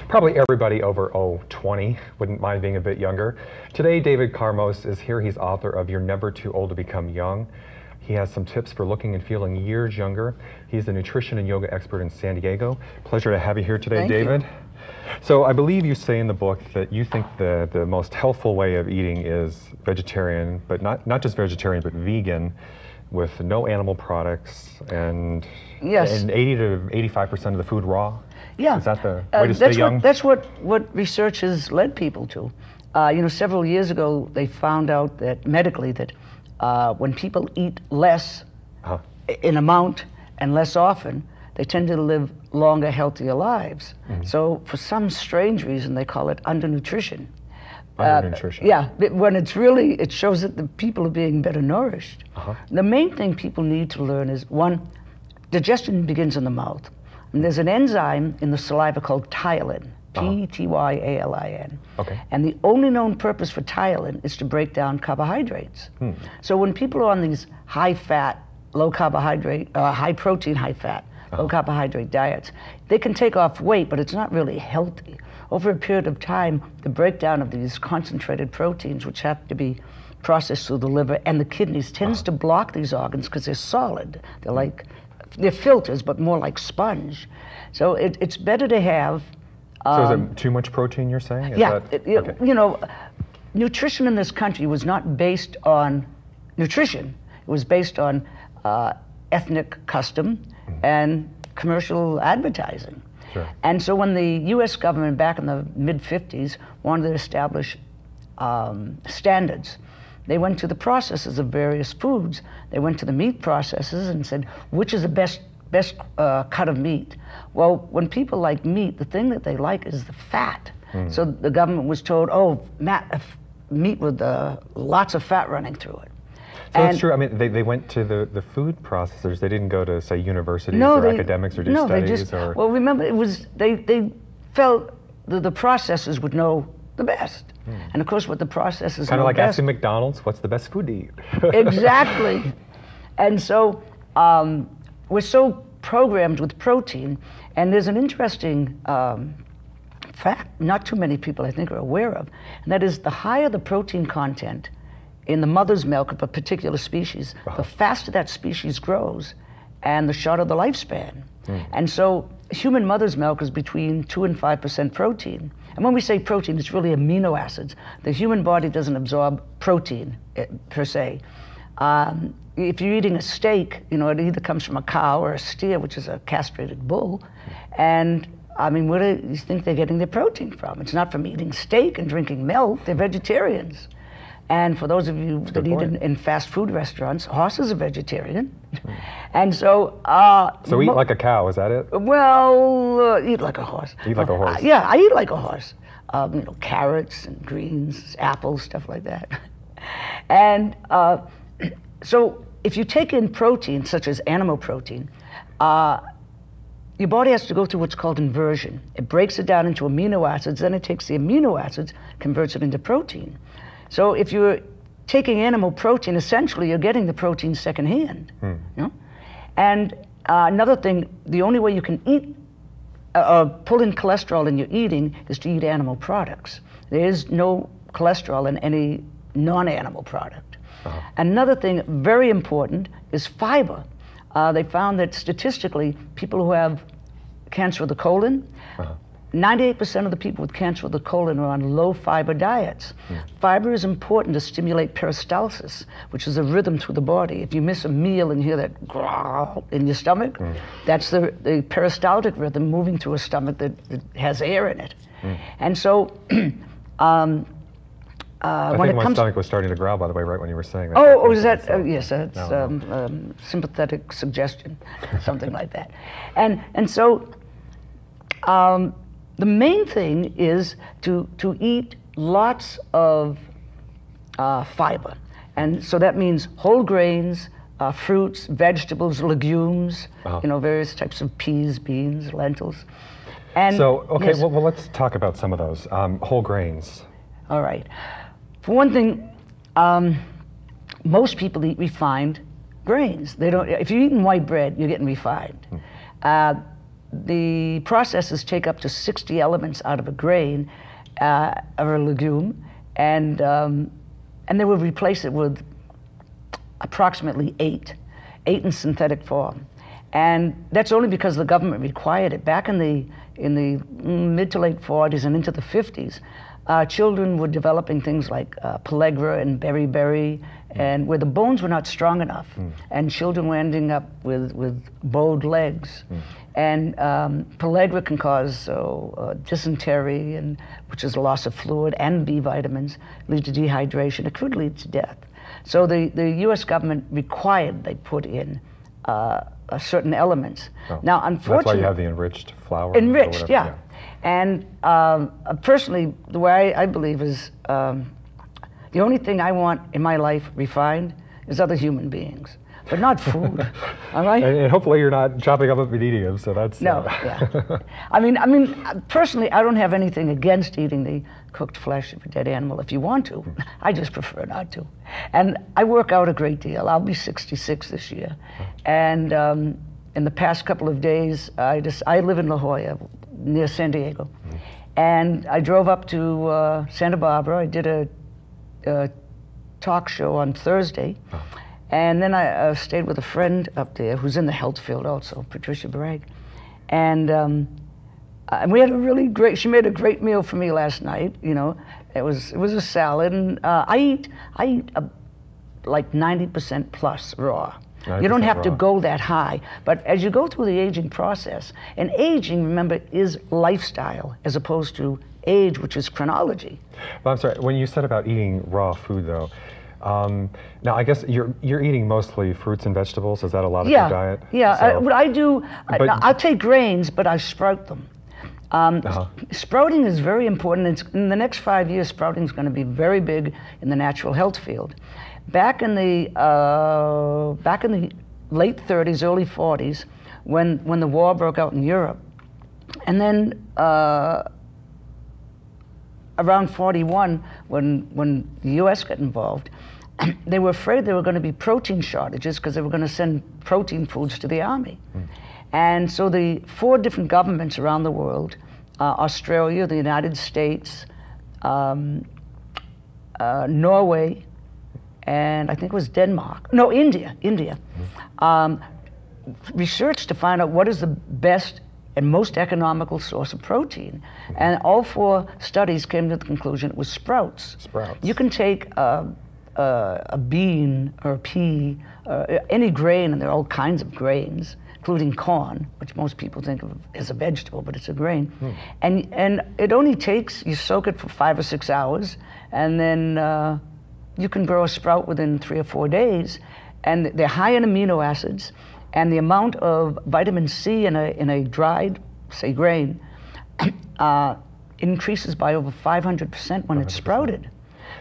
Probably everybody over, 20 wouldn't mind being a bit younger. Today, David Carmos is here. He's author of You're Never Too Old to Become Young. He has some tips for looking and feeling years younger. He's a nutrition and yoga expert in San Diego. Pleasure to have you here today, Thank David. You. So I believe you say in the book that you think the most healthful way of eating is vegetarian, but not just vegetarian, but vegan, with no animal products, and yes, and 80 to 85% of the food raw. Yeah, is that the way to stay young? That's what research has led people to. Several years ago, they found out that medically that when people eat less in amount and less often, they tend to live longer, healthier lives. Mm-hmm. So for some strange reason, they call it undernutrition. Undernutrition. When it shows that the people are being better nourished. The main thing people need to learn is, one, digestion begins in the mouth. And there's an enzyme in the saliva called ptyalin, P-T-Y-A-L-I-N. Okay. And the only known purpose for ptyalin is to break down carbohydrates. So when people are on these high-fat, low-carbohydrate, high-protein, high-fat, low-carbohydrate diets, they can take off weight, but it's not really healthy. Over a period of time, the breakdown of these concentrated proteins, which have to be processed through the liver and the kidneys, tends to block these organs because they're solid. They're filters, but more like sponge. So it's better to have... so is it too much protein, you're saying? Nutrition in this country was not based on nutrition. It was based on ethnic custom and commercial advertising. Sure. And so when the U.S. government back in the mid-50s wanted to establish standards, they went to the processors of various foods. They went to the meat processors and said, which is the best cut of meat? Well, when people like meat, the thing that they like is the fat. So the government was told, meat with lots of fat running through it. So it's true. I mean, they went to the food processors. They didn't go to, say, universities or academics or do studies. Well, remember, it was they felt the processors would know the best. And of course, what the processors kind of like best, asking McDonald's, what's the best food to eat? Exactly. And so we're so programmed with protein, and there's an interesting fact not too many people, I think, are aware of, and that is the higher the protein content in the mother's milk of a particular species, the faster that species grows and the shorter the lifespan. And so human mother's milk is between 2 and 5% protein. And when we say protein, it's really amino acids. The human body doesn't absorb protein per se. If you're eating a steak, it either comes from a cow or a steer, which is a castrated bull. And I mean, where do you think they're getting their protein from? It's not from eating steak and drinking milk. They're vegetarians. And for those of you that eat in fast food restaurants, horses are vegetarian. And so... so eat like a cow, is that it? Well, eat like a horse. Eat like a horse. Yeah, I eat like a horse. Carrots and greens, apples, stuff like that. And so if you take in protein, such as animal protein, your body has to go through what's called inversion. It breaks it down into amino acids, then it takes the amino acids, converts it into protein. So if you're taking animal protein, essentially you're getting the protein secondhand. And another thing, the only way you can eat, pull in cholesterol in your eating is to eat animal products. There is no cholesterol in any non-animal product. Another thing, very important, is fiber. They found that statistically, people who have cancer of the colon, 98% of the people with cancer of the colon are on low fiber diets. Fiber is important to stimulate peristalsis, which is a rhythm through the body. If you miss a meal and hear that growl in your stomach, that's the peristaltic rhythm moving through a stomach that has air in it. And so I think my stomach was starting to growl, by the way, right when you were saying that. Oh, is that? Yes, that's sympathetic suggestion, something like that. And so the main thing is to eat lots of fiber. And so that means whole grains, fruits, vegetables, legumes, various types of peas, beans, lentils. And so, okay, well, let's talk about some of those. Whole grains. All right. For one thing, most people eat refined grains. They don't. If you're eating white bread, you're getting refined. the processes take up to 60 elements out of a grain or a legume, and they will replace it with approximately eight in synthetic form. And that's only because the government required it. Back in the mid to late 40s and into the 50s, children were developing things like pellagra and beriberi, and where the bones were not strong enough, and children were ending up with bowed legs. And pellagra can cause dysentery, which is a loss of fluid, and B vitamins, lead to dehydration. It could lead to death. So the U.S. government required they put in certain elements. Oh. Now, unfortunately, that's why you have the enriched flour. Enriched, yeah. And personally, the way I believe is the only thing I want in my life refined is other human beings, but not food. All right. And hopefully you're not chopping up and eating them. So that's no. Yeah. I mean, personally, I don't have anything against eating the cooked flesh of a dead animal if you want to. I just prefer not to. And I work out a great deal. I'll be 66 this year, and in the past couple of days, I live in La Jolla, near San Diego, and I drove up to Santa Barbara. I did a talk show on Thursday, and then I stayed with a friend up there who's in the health field also, Patricia Bragg, and we had a really great. She made a great meal for me last night. You know, it was a salad, and I eat like 90% plus raw. You don't have to go that high, but as you go through the aging process, and aging, remember, is lifestyle as opposed to age, which is chronology. Well, I'm sorry, when you said about eating raw food, though, now I guess you're eating mostly fruits and vegetables. Is that a lot of your diet? Yeah, so, what I do, I'll take grains, but I sprout them. Sprouting is very important. In the next 5 years, sprouting is going to be very big in the natural health field. Back in the late 30s, early 40s, when the war broke out in Europe, and then around 41, when the U.S. got involved, they were afraid there were going to be protein shortages because they were going to send protein foods to the army. And so the 4 different governments around the world, Australia, the United States, Norway, and I think it was Denmark, no, India, researched to find out what is the best and most economical source of protein. And all 4 studies came to the conclusion it was sprouts. You can take a bean or a pea, any grain, and there are all kinds of grains, including corn, which most people think of as a vegetable, but it's a grain. And it only takes, you soak it for 5 or 6 hours, and then you can grow a sprout within 3 or 4 days. And they're high in amino acids, and the amount of vitamin C in a dried, say, grain, increases by over 500% when it's sprouted.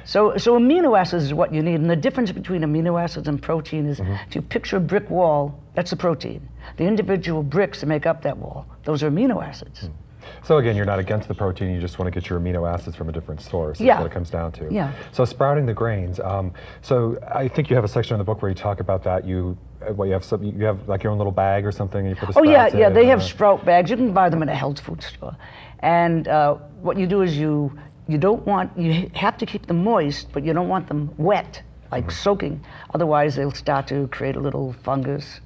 So amino acids is what you need, and the difference between amino acids and protein is, if you picture a brick wall, that's the protein. The individual bricks that make up that wall, those are amino acids. So again, you're not against the protein, you just want to get your amino acids from a different source. That's what it comes down to. Yeah. So sprouting the grains. So I think you have a section in the book where you talk about that. You have like your own little bag or something, and you put the sprouts in. They have sprout bags. You can buy them in a health food store. And what you do is you have to keep them moist, but you don't want them wet, like soaking. Otherwise, they'll start to create a little fungus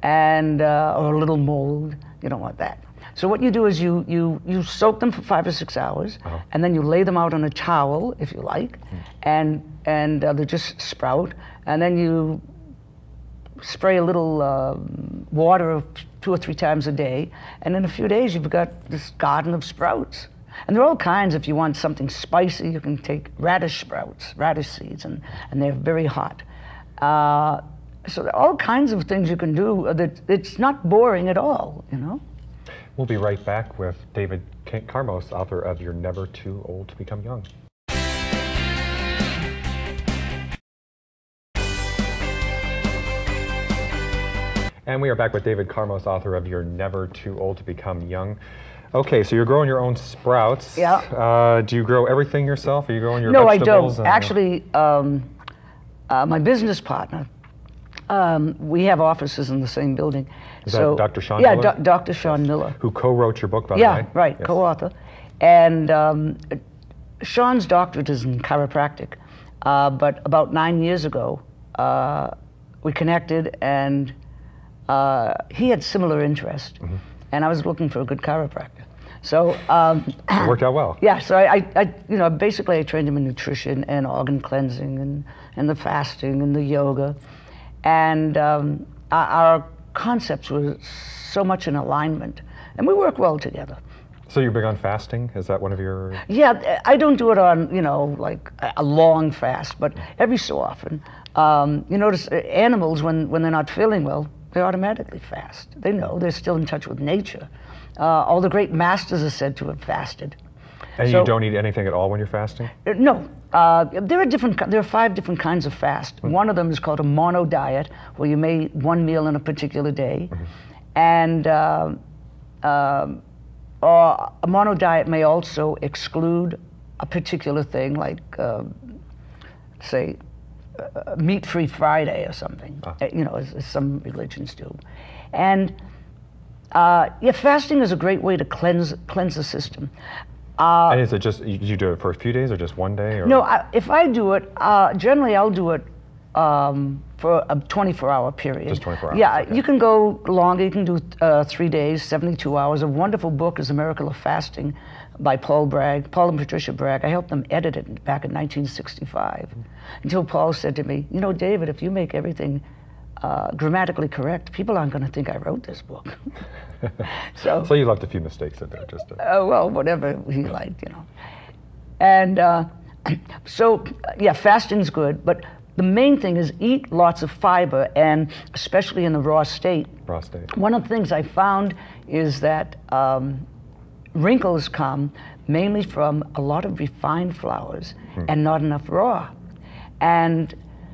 and or a little mold. You don't want that. So what you do is you soak them for 5 or 6 hours, and then you lay them out on a towel, if you like, and they just sprout, and then you spray a little water 2 or 3 times a day, and in a few days you've got this garden of sprouts. And there are all kinds. If you want something spicy, you can take radish sprouts, radish seeds, and they're very hot. So there are all kinds of things you can do. It's not boring at all, you know. We'll be right back with David Carmos, author of You're Never Too Old to Become Young. And we are back with David Carmos, author of You're Never Too Old to Become Young. Okay, so you're growing your own sprouts. Yeah. Do you grow everything yourself? Are you growing your vegetables? No, I don't. Actually, my business partner, We have offices in the same building. Is that Dr. Sean Yeah, Miller? Dr. Sean Miller. Who co-wrote your book, by the way? Yeah, right, Yes. co-author. And Sean's doctorate is in chiropractic. But about 9 years ago, we connected, and he had similar interest. And I was looking for a good chiropractor. So it worked out well. Yeah, so I basically I trained him in nutrition and organ cleansing and the fasting and the yoga, and our concepts were so much in alignment, and we work well together. So you're big on fasting? Is that one of your? Yeah, I don't do it on like a long fast, but every so often. You notice animals when they're not feeling well, they automatically fast. They know they're still in touch with nature. All the great masters are said to have fasted. And you don't eat anything at all when you're fasting? No. There are 5 different kinds of fast. One of them is called a mono diet, where you may eat one meal in a particular day. And a mono diet may also exclude a particular thing, like, say, meat-free Friday or something, as some religions do. And yeah, fasting is a great way to cleanse the system. And is it just, you do it for a few days or just one day? Or? No, if I do it, generally I'll do it for a 24-hour period. Just 24 hours? Yeah, okay. You can go longer. You can do 3 days, 72 hours. A wonderful book is The Miracle of Fasting by Paul and Patricia Bragg. I helped them edit it back in 1965. Until Paul said to me, David, if you make everything grammatically correct, people aren't going to think I wrote this book. So you left a few mistakes in there, just to... well, whatever he liked, And so, yeah, fasting's good, but the main thing is eat lots of fiber, and especially in the raw state. Raw state. One of the things I found is that wrinkles come mainly from a lot of refined flours and not enough raw. And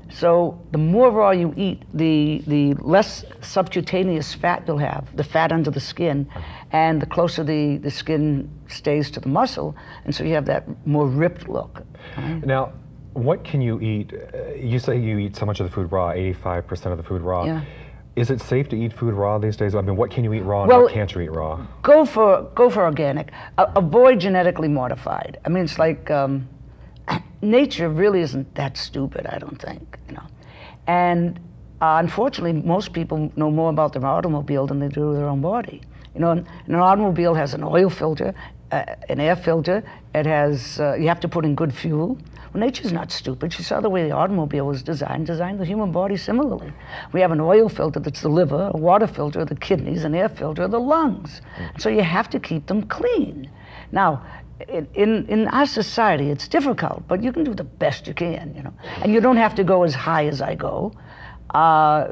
so the more raw you eat, the less subcutaneous fat you'll have, the fat under the skin, and the closer the skin stays to the muscle, and so you have that more ripped look. Now, what can you eat? You say you eat so much of the food raw, 85% of the food raw. Yeah. Is it safe to eat food raw these days? I mean, what can you eat raw and Well, what can't you eat raw? Go for organic. Avoid genetically modified. I mean, it's like nature really isn't that stupid, I don't think, And unfortunately, most people know more about their automobile than they do their own body. And an automobile has an oil filter, an air filter. It has, you have to put in good fuel. Well, nature's not stupid. She saw the way the automobile was designed the human body similarly. We have an oil filter that's the liver, a water filter the kidneys, an air filter the lungs. So you have to keep them clean. Now, in our society, it's difficult, but you can do the best you can, And you don't have to go as high as I go.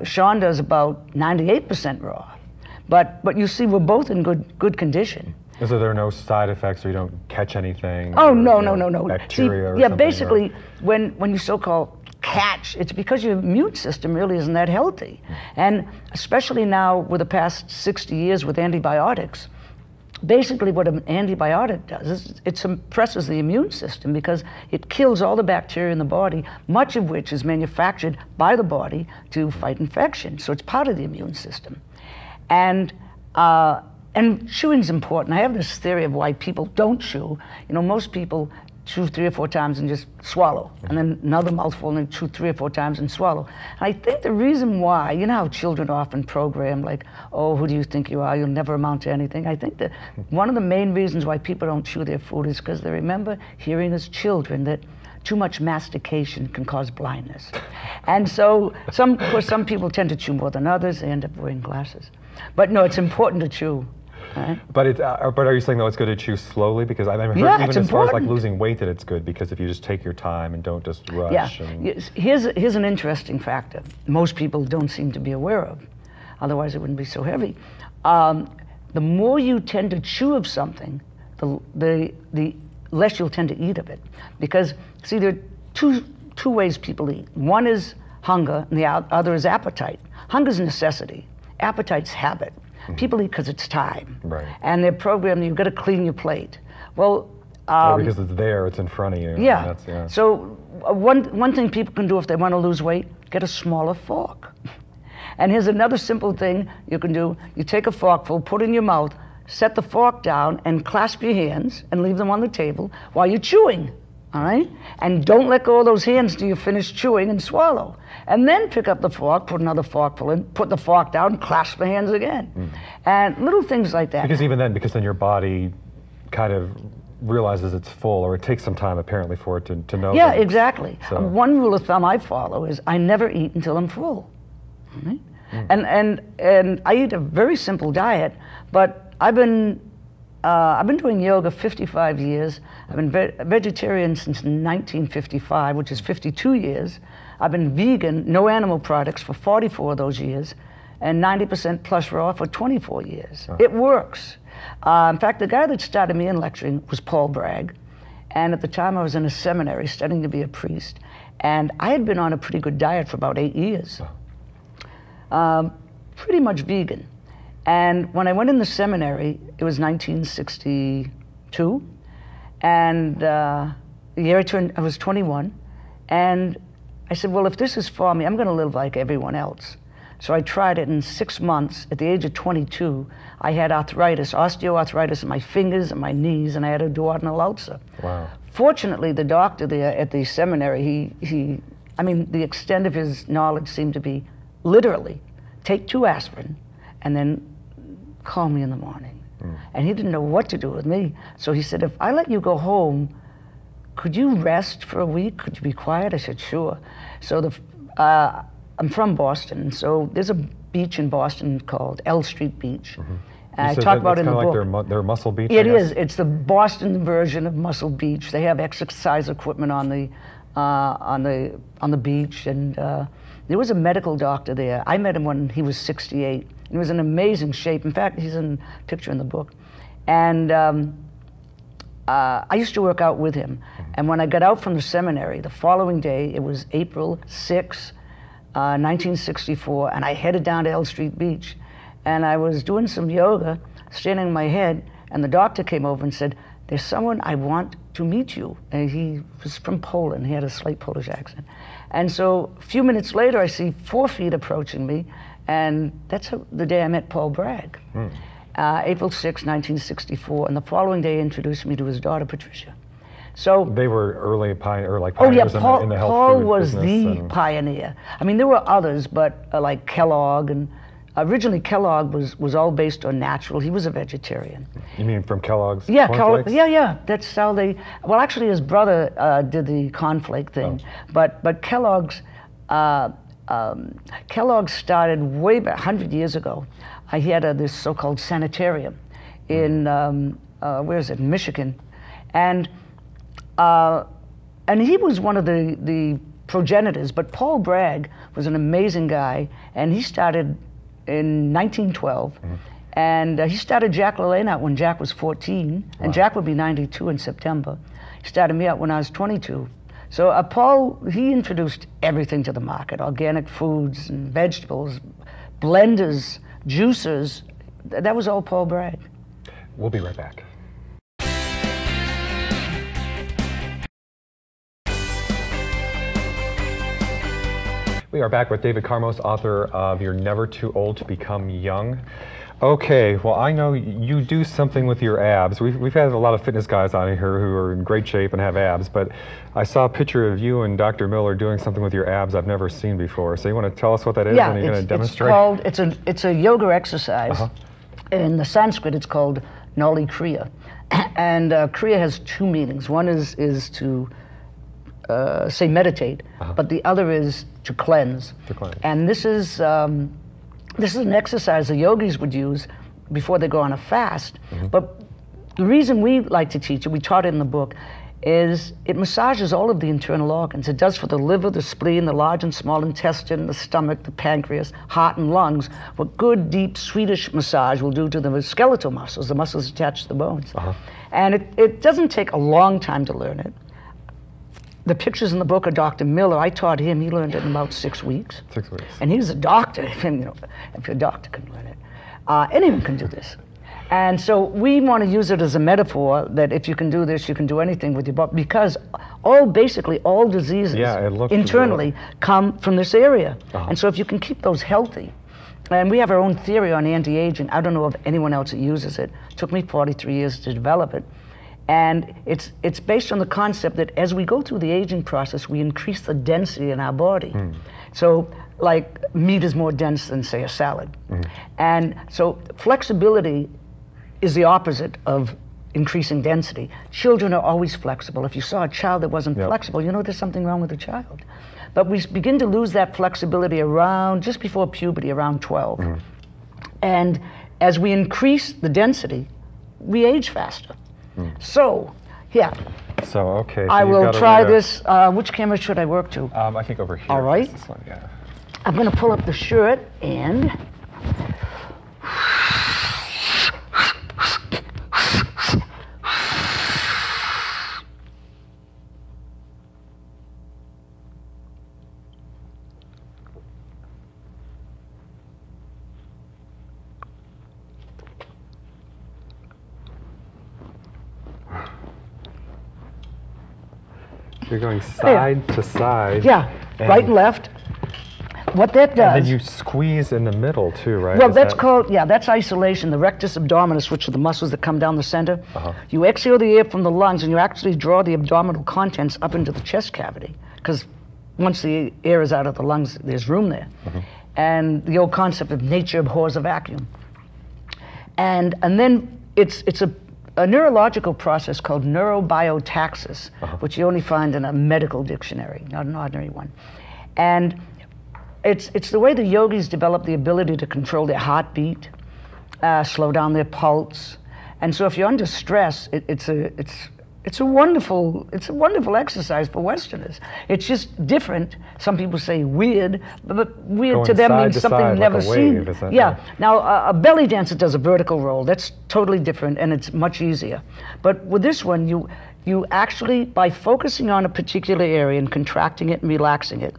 Sean does about 98% raw. But you see, we're both in good condition. So there are no side effects, or you don't catch anything? Oh, or, no. Bacteria or yeah, something? basically, when you so-called catch, it's because your immune system really isn't that healthy. And especially now, with the past 60 years with antibiotics, basically what an antibiotic does is it suppresses the immune system because it kills all the bacteria in the body, much of which is manufactured by the body to fight infection. So it's part of the immune system. And chewing's important. I have this theory of why people don't chew. Most people chew 3 or 4 times and just swallow, and then another mouthful and then chew 3 or 4 times and swallow. And I think the reason why, how children are often programmed like, oh, who do you think you are? You'll never amount to anything. I think that one of the main reasons why people don't chew their food is because they remember hearing as children that too much mastication can cause blindness. And so, of course, some people tend to chew more than others. They end up wearing glasses. But no, it's important to chew. Right. But are you saying though it's good to chew slowly? Because I've heard yeah, even as far as like losing weight that it's good because if you just take your time and don't just rush. Yeah. Here's an interesting factor most people don't seem to be aware of. Otherwise it wouldn't be so heavy. The more you tend to chew of something, the less you'll tend to eat of it. Because see, there are two ways people eat. One is hunger and the other is appetite. Hunger's necessity. Appetite's habit. People eat because it's time. Right. And they're programmed, you've got to clean your plate. Well, because it's there, it's in front of you. Yeah. Yeah. So one thing people can do if they want to lose weight, get a smaller fork. And here's another simple thing you can do. You take a forkful, put it in your mouth, set the fork down, and clasp your hands and leave them on the table while you're chewing, all right? And don't let go of those hands till you finish chewing and swallow. And then pick up the fork, put another forkful in, put the fork down, clasp the hands again. And little things like that. Because because then your body kind of realizes it's full, or it takes some time apparently for it to know. Yeah, exactly. So. One rule of thumb I follow is I never eat until I'm full. Right? And I eat a very simple diet, but I've been doing yoga 55 years. I've been vegetarian since 1955, which is 52 years. I've been vegan, no animal products, for 44 of those years, and 90% plus raw for 24 years. It works. In fact, the guy that started me in lecturing was Paul Bragg, and at the time I was in a seminary studying to be a priest, and I had been on a pretty good diet for about 8 years, pretty much vegan. And when I went in the seminary, it was 1962, and the year I was 21, and I said, well, if this is for me, I'm going to live like everyone else. So I tried it in 6 months. At the age of 22, I had arthritis, osteoarthritis in my fingers and my knees, and I had a duodenal ulcer. Wow. Fortunately, the doctor there at the seminary, I mean, the extent of his knowledge seemed to be literally take 2 aspirin and then call me in the morning. And he didn't know what to do with me. So he said, if I let you go home, could you rest for a week? Could you be quiet? I said, sure. So I'm from Boston, so there's a beach in Boston called L Street Beach. And I talk about it in the book. It's kind of like their Muscle Beach. It is. It's the Boston version of Muscle Beach. They have exercise equipment on the beach, and there was a medical doctor there. I met him when he was 68. He was in amazing shape. In fact, he's in a picture in the book. And I used to work out with him. And when I got out from the seminary, the following day, it was April 6, 1964, and I headed down to L Street Beach. And I was doing some yoga, standing on my head, and the doctor came over and said, there's someone I want to meet you. And he was from Poland. He had a slight Polish accent. And so a few minutes later, I see 4 feet approaching me, and that's the day I met Paul Bragg. April 6, 1964, and the following day introduced me to his daughter, Patricia. So they were early pioneers Paul, in the health Paul food was business the pioneer. I mean, there were others, but like Kellogg, and originally Kellogg was all based on natural. He was a vegetarian. You mean from Kellogg's? Yeah, Kellogg. Yeah. That's how they. Well, actually, his brother did the cornflake thing, but Kellogg's. Kellogg started way back 100 years ago. He had this so-called sanitarium in where is it? Michigan, and he was one of the progenitors. But Paul Bragg was an amazing guy, and he started in 1912, and he started Jack LaLanne out when Jack was 14, and Jack would be 92 in September. He started me out when I was 22. So Paul, he introduced everything to the market: organic foods and vegetables, blenders, juicers. That was all Paul Bragg. We'll be right back. We are back with David Carmos, author of You're Never Too Old to Become Young. Okay, well, I know you do something with your abs. We've had a lot of fitness guys on here who are in great shape and have abs, but I saw a picture of you and Dr. Miller doing something with your abs I've never seen before. So you want to tell us what that is? Yeah, and you're going to demonstrate? It's a yoga exercise. In the Sanskrit, it's called Nali Kriya. And Kriya has 2 meanings. One is to say meditate, but the other is to cleanse. And this is an exercise the yogis would use before they go on a fast. But the reason we like to teach it, we taught it in the book, is it massages all of the internal organs. It does for the liver, the spleen, the large and small intestine, the stomach, the pancreas, heart, and lungs, what good, deep Swedish massage will do to the skeletal muscles, the muscles attached to the bones. And it doesn't take a long time to learn it. The pictures in the book are Dr. Miller. I taught him. He learned it in about 6 weeks. 6 weeks. And he's a doctor. If a doctor can learn it, anyone can do this. And so we want to use it as a metaphor that if you can do this, you can do anything with your body, because basically all diseases internally come from this area. And so if you can keep those healthy, And we have our own theory on anti-aging. I don't know of anyone else that uses it. It took me 43 years to develop it. And it's based on the concept that as we go through the aging process, we increase the density in our body. So like meat is more dense than, say, a salad. And so flexibility is the opposite of increasing density. Children are always flexible. If you saw a child that wasn't flexible, you know there's something wrong with the child. But we begin to lose that flexibility around, just before puberty, around 12. And as we increase the density, we age faster. So, yeah. So, okay. So I will try this. Which camera should I work to? I think over here. All right. This one, yeah. I'm going to pull up the shirt and... You're going side to side. Yeah, right and left. What that does... And then you squeeze in the middle, too, right? Well, that's called, that's isolation. The rectus abdominis, which are the muscles that come down the center. You exhale the air from the lungs, and you actually draw the abdominal contents up into the chest cavity. Because once the air is out of the lungs, there's room there. And the old concept of nature abhors a vacuum. And then it's a neurological process called neurobiotaxis, which you only find in a medical dictionary, not an ordinary one. And it's the way the yogis develop the ability to control their heartbeat, slow down their pulse. And so if you're under stress, it's a wonderful exercise for Westerners. It's just different. Some people say weird, but weird Going to them side means to something side, never like a seen. wave, Yeah. Now a belly dancer does a vertical roll. That's totally different, and it's much easier. But with this one, you actually, by focusing on a particular area and contracting it and relaxing it,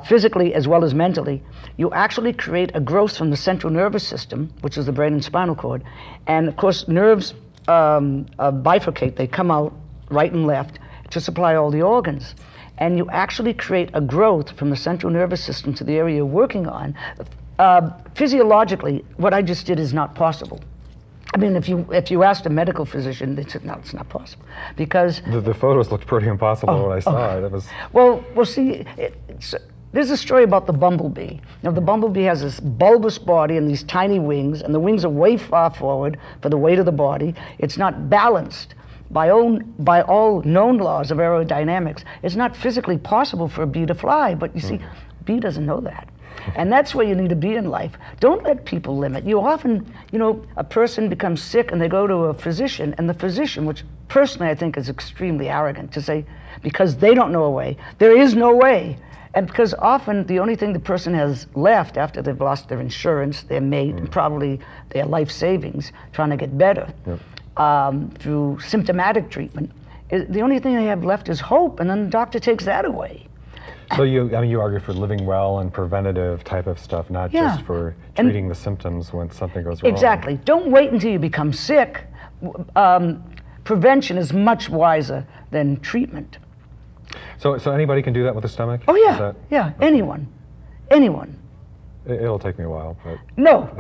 physically as well as mentally, you actually create a growth from the central nervous system, which is the brain and spinal cord. And of course, nerves bifurcate. They come out right and left to supply all the organs. And you actually create a growth from the central nervous system to the area you're working on. Physiologically, what I just did is not possible. I mean, if you asked a medical physician, they said, no, it's not possible. Because... The photos looked pretty impossible when I saw it. It was... Well, see, there's a story about the bumblebee. Now, the bumblebee has this bulbous body and these tiny wings, and the wings are way far forward for the weight of the body. It's not balanced. By all known laws of aerodynamics, it's not physically possible for a bee to fly, but you see, a bee doesn't know that. And that's where you need to be in life. Don't let people limit. You often, a person becomes sick and they go to a physician, and the physician, which personally I think is extremely arrogant, to say, because they don't know a way, there is no way. And because often the only thing the person has left after they've lost their insurance, their mate, and probably their life savings, trying to get better, through symptomatic treatment, the only thing they have left is hope, and then the doctor takes that away. So you argue for living well and preventative type of stuff, not just for treating the symptoms when something goes wrong. Exactly. Don't wait until you become sick. Prevention is much wiser than treatment. So anybody can do that with the stomach? Oh yeah, yeah. Okay. Anyone. It'll take me a while, but... No.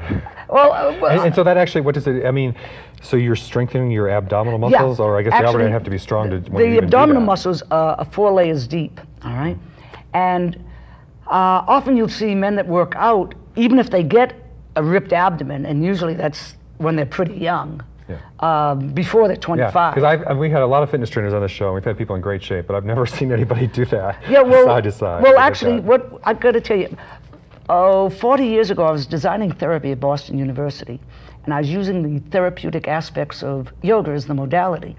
Well, and so that actually, what does it, I mean, so you're strengthening your abdominal muscles, or I guess actually, the abdomen have to be strong to... The abdominal muscles are 4 layers deep, all right? And often you'll see men that work out, even if they get a ripped abdomen, and usually that's when they're pretty young, before they're 25. Yeah, because we had a lot of fitness trainers on the show, and we've had people in great shape, but I've never seen anybody do that, side to side. Well, actually, what I've got to tell you, 40 years ago, I was designing therapy at Boston University, and I was using the therapeutic aspects of yoga as the modality.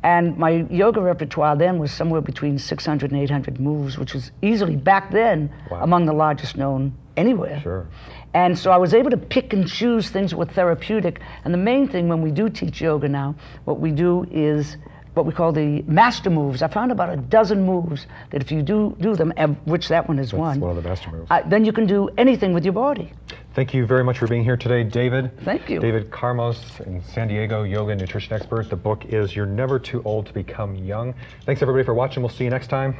And my yoga repertoire then was somewhere between 600 and 800 moves, which was easily, back then, among the largest known anywhere. Sure. And so I was able to pick and choose things that were therapeutic. And the main thing when we do teach yoga now, what we do is what we call the master moves. I found about a dozen moves that if you do them, which that one is one. That's one of the master moves. Then you can do anything with your body. Thank you very much for being here today, David. Thank you. David Carmos in San Diego, yoga and nutrition expert. The book is You're Never Too Old to Become Young. Thanks everybody for watching. We'll see you next time.